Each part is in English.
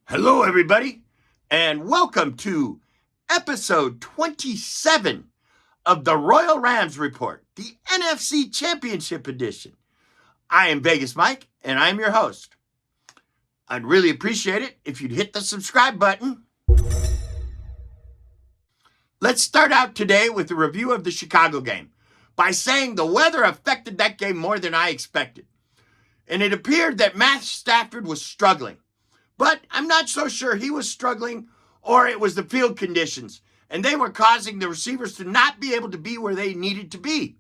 Hello, everybody, and welcome to episode 27 of the Royal Rams Report, the NFC Championship edition. I am Vegas Mike, and I'm your host. I'd really appreciate it if you'd hit the subscribe button. Let's start out today with a review of the Chicago game by saying the weather affected that game more than I expected. And it appeared that Matt Stafford was struggling. But I'm not so sure he was struggling or it was the field conditions, and they were causing the receivers to not be able to be where they needed to be.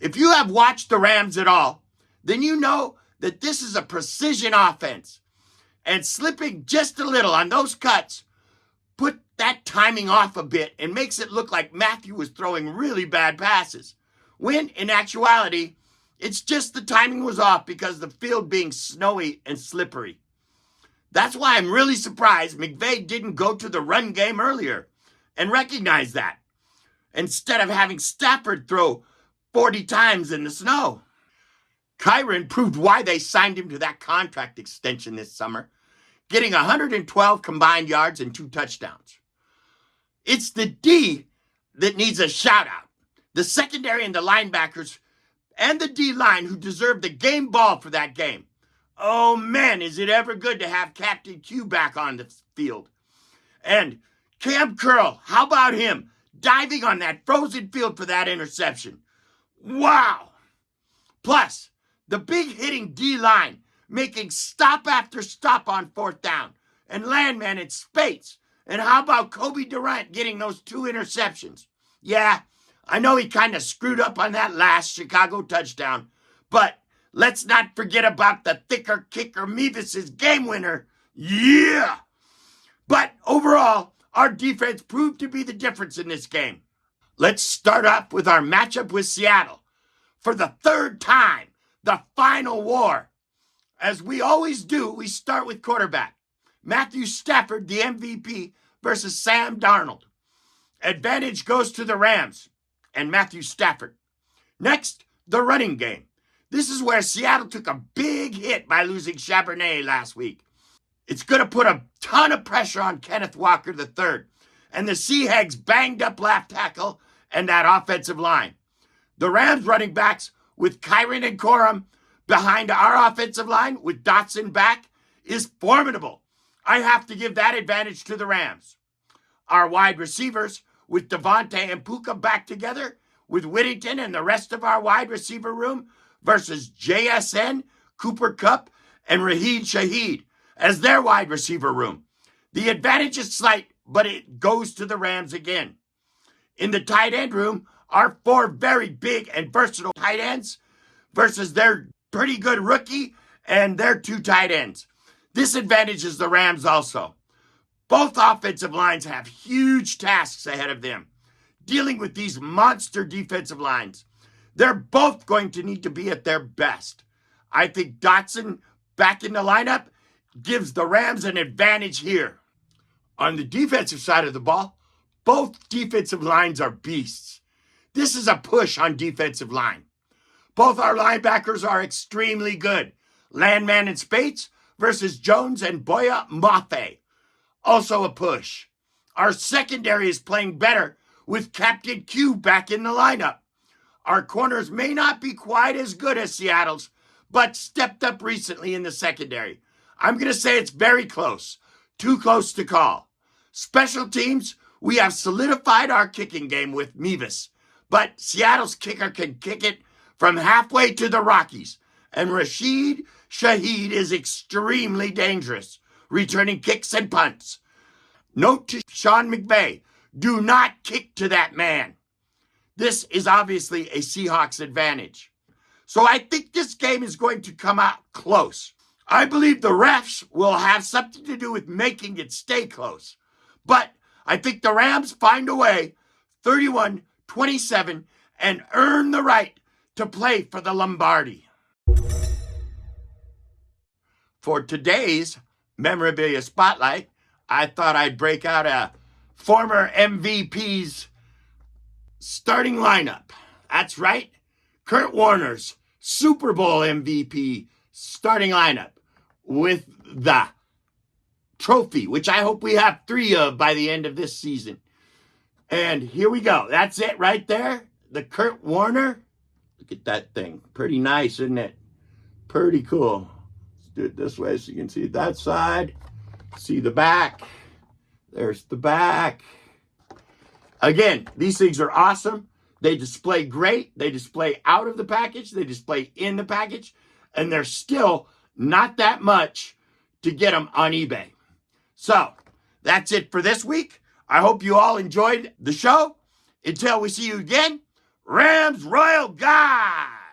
If you have watched the Rams at all, then you know that this is a precision offense, and slipping just a little on those cuts put that timing off a bit and makes it look like Matthew was throwing really bad passes, when in actuality, it's just the timing was off because of the field being snowy and slippery. That's why I'm really surprised McVay didn't go to the run game earlier and recognize that, instead of having Stafford throw 40 times in the snow. Kyren proved why they signed him to that contract extension this summer, getting 112 combined yards and 2 touchdowns. It's the D that needs a shout out. The secondary and the linebackers and the D-line who deserve the game ball for that game. Oh man, is it ever good to have Captain Q back on the field. And Cam Curl, how about him diving on that frozen field for that interception? Wow. Plus, the big hitting D-line making stop after stop on 4th down and landman in space. And how about Kobe Durant getting those 2 interceptions? Yeah, I know he kind of screwed up on that last Chicago touchdown, but let's not forget about the thicker kicker Mevis's game winner. Yeah! But overall, our defense proved to be the difference in this game. Let's start off with our matchup with Seattle. For the 3rd time, the final war. As we always do, we start with quarterback. Matthew Stafford, the MVP, versus Sam Darnold. Advantage goes to the Rams and Matthew Stafford. Next, the running game. This is where Seattle took a big hit by losing Charbonnet last week. It's going to put a ton of pressure on Kenneth Walker III and the Sea Hags banged up left tackle and that offensive line. The Rams running backs with Kyren and Corum behind our offensive line with Dotson back is formidable. I have to give that advantage to the Rams. Our wide receivers with Devontae and Puka back together with Whittington and the rest of our wide receiver room versus JSN, Cooper Kupp, and Raheem Shaheed as their wide receiver room. The advantage is slight, but it goes to the Rams again. In the tight end room, our 4 very big and versatile tight ends versus their pretty good rookie and their 2 tight ends. This advantages the Rams also. Both offensive lines have huge tasks ahead of them, dealing with these monster defensive lines. They're both going to need to be at their best. I think Dotson back in the lineup gives the Rams an advantage here. On the defensive side of the ball, both defensive lines are beasts. This is a push on defensive line. Both our linebackers are extremely good. Landman and Spates versus Jones and Boya Mafe. Also a push. Our secondary is playing better with Captain Q back in the lineup. Our corners may not be quite as good as Seattle's, but stepped up recently in the secondary. I'm going to say it's very close. Too close to call. Special teams, we have solidified our kicking game with Mevis, but Seattle's kicker can kick it from halfway to the Rockies, and Rashid Shaheed is extremely dangerous, returning kicks and punts. Note to Sean McVay, do not kick to that man. This is obviously a Seahawks advantage. So I think this game is going to come out close. I believe the refs will have something to do with making it stay close. But I think the Rams find a way, 31-27, and earn the right to play for the Lombardi. For today's memorabilia spotlight, I thought I'd break out a former MVP's starting lineup. That's right, Kurt Warner's Super Bowl MVP starting lineup with the trophy, which I hope we have 3 of by the end of this season. And here we go. That's it right there. The Kurt Warner. Look at that thing. Pretty nice, isn't it? Pretty cool. Let's do it this way so you can see that side. See the back. There's the back. Again, these things are awesome. They display great. They display out of the package. They display in the package. And they're still not that much to get them on eBay. So, that's it for this week. I hope you all enjoyed the show. Until we see you again, Rams Royal Guy!